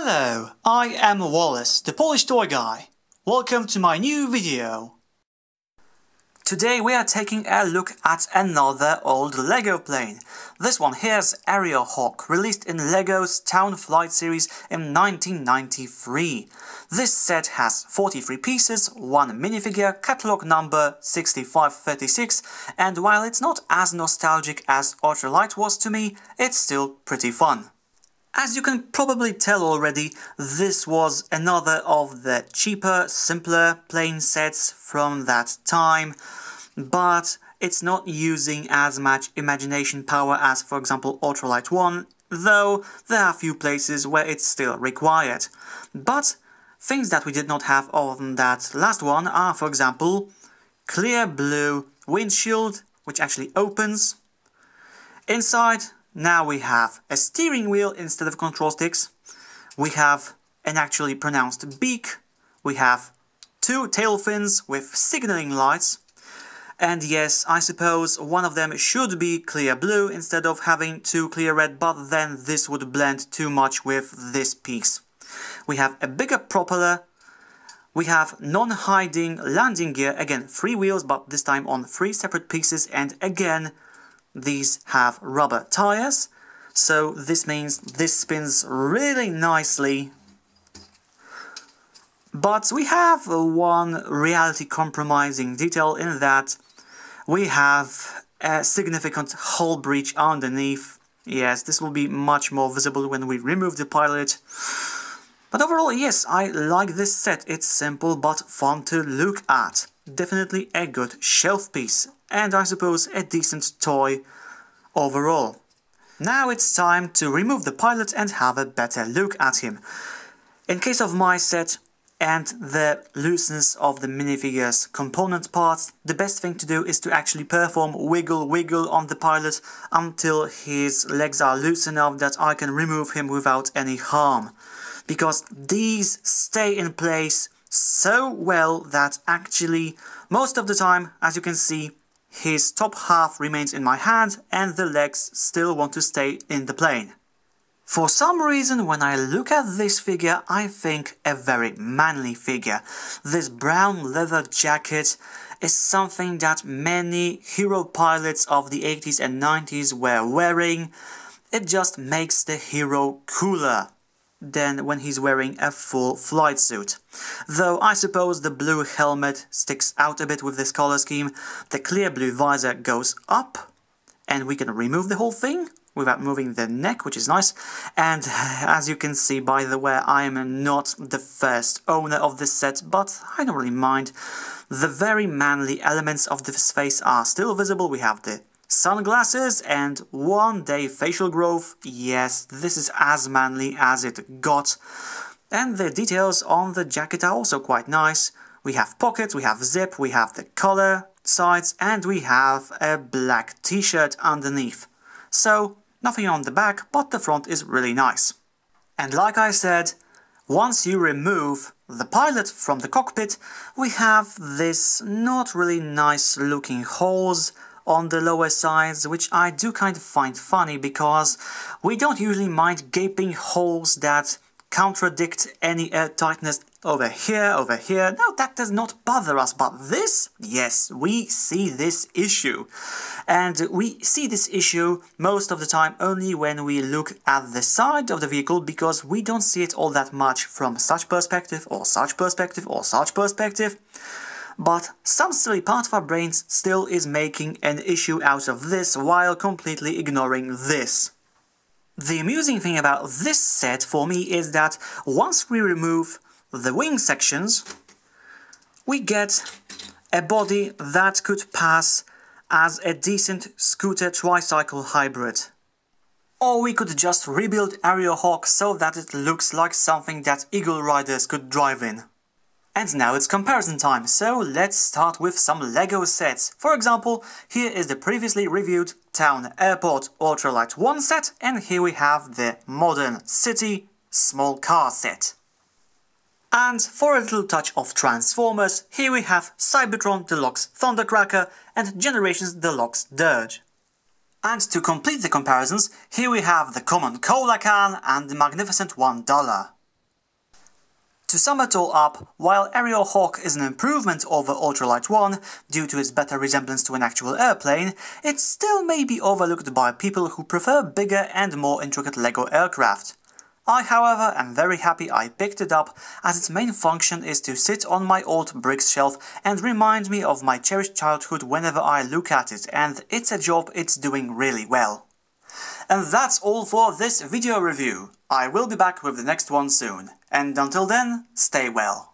Hello, I am Wallas, the Polish toy guy. Welcome to my new video. Today we are taking a look at another old LEGO plane. This one here's Aero Hawk, released in LEGO's Town Flight series in 1993. This set has 43 pieces, one minifigure, catalogue number 6536, and while it's not as nostalgic as LITE was to me, it's still pretty fun. As you can probably tell already, this was another of the cheaper, simpler plane sets from that time, but it's not using as much imagination power as, for example, LITE 1, though there are a few places where it's still required. But things that we did not have on that last one are, for example, clear blue windshield, which actually opens. Inside, now we have a steering wheel instead of control sticks, we have an actually pronounced beak, we have two tail fins with signaling lights, and yes, I suppose one of them should be clear blue instead of having two clear red, but then this would blend too much with this piece. We have a bigger propeller, we have non-hiding landing gear, again 3 wheels, but this time on 3 separate pieces, and again these have rubber tires, so this means this spins really nicely. But we have one reality compromising detail in that we have a significant hull breach underneath. Yes, this will be much more visible when we remove the pilot. But overall, yes, I like this set. It's simple but fun to look at. Definitely a good shelf piece, and I suppose a decent toy overall. Now it's time to remove the pilot and have a better look at him. In case of my set and the looseness of the minifigure's component parts, the best thing to do is to actually perform wiggle on the pilot until his legs are loose enough that I can remove him without any harm. Because these stay in place so well that actually most of the time, as you can see, his top half remains in my hand and the legs still want to stay in the plane. For some reason, when I look at this figure, I think a very manly figure. This brown leather jacket is something that many hero pilots of the 80s and 90s were wearing. It just makes the hero cooler than when he's wearing a full flight suit. Though I suppose the blue helmet sticks out a bit with this color scheme, the clear blue visor goes up, and we can remove the whole thing without moving the neck, which is nice. And as you can see, by the way, I am not the first owner of this set, but I don't really mind. The very manly elements of this face are still visible. We have the sunglasses and 1 day facial growth. Yes, this is as manly as it got. And the details on the jacket are also quite nice. We have pockets, we have zip, we have the collar sides, and we have a black t-shirt underneath. So, nothing on the back, but the front is really nice. And like I said, once you remove the pilot from the cockpit, we have this not really nice looking holes on the lower sides, which I do kind of find funny because we don't usually mind gaping holes that contradict any air tightness over here. No, that does not bother us, but this, yes, we see this issue. And we see this issue most of the time only when we look at the side of the vehicle, because we don't see it all that much from such perspective, or such perspective, or such perspective. But some silly part of our brains still is making an issue out of this while completely ignoring this. The amusing thing about this set for me is that once we remove the wing sections, we get a body that could pass as a decent scooter tricycle hybrid. Or we could just rebuild Aero Hawk so that it looks like something that Eagle Riders could drive in. And now it's comparison time, so let's start with some LEGO sets. For example, here is the previously reviewed Town Airport LITE 1 set, and here we have the modern city small car set. And for a little touch of Transformers, here we have Cybertron Deluxe Thundercracker and Generations Deluxe Dirge. And to complete the comparisons, here we have the common cola can and the magnificent $1. To sum it all up, while Aero Hawk is an improvement over Ultralight 1 due to its better resemblance to an actual airplane, it still may be overlooked by people who prefer bigger and more intricate LEGO aircraft. I, however, am very happy I picked it up, as its main function is to sit on my old bricks shelf and remind me of my cherished childhood whenever I look at it, and it's a job it's doing really well. And that's all for this video review. I will be back with the next one soon, and until then, stay well.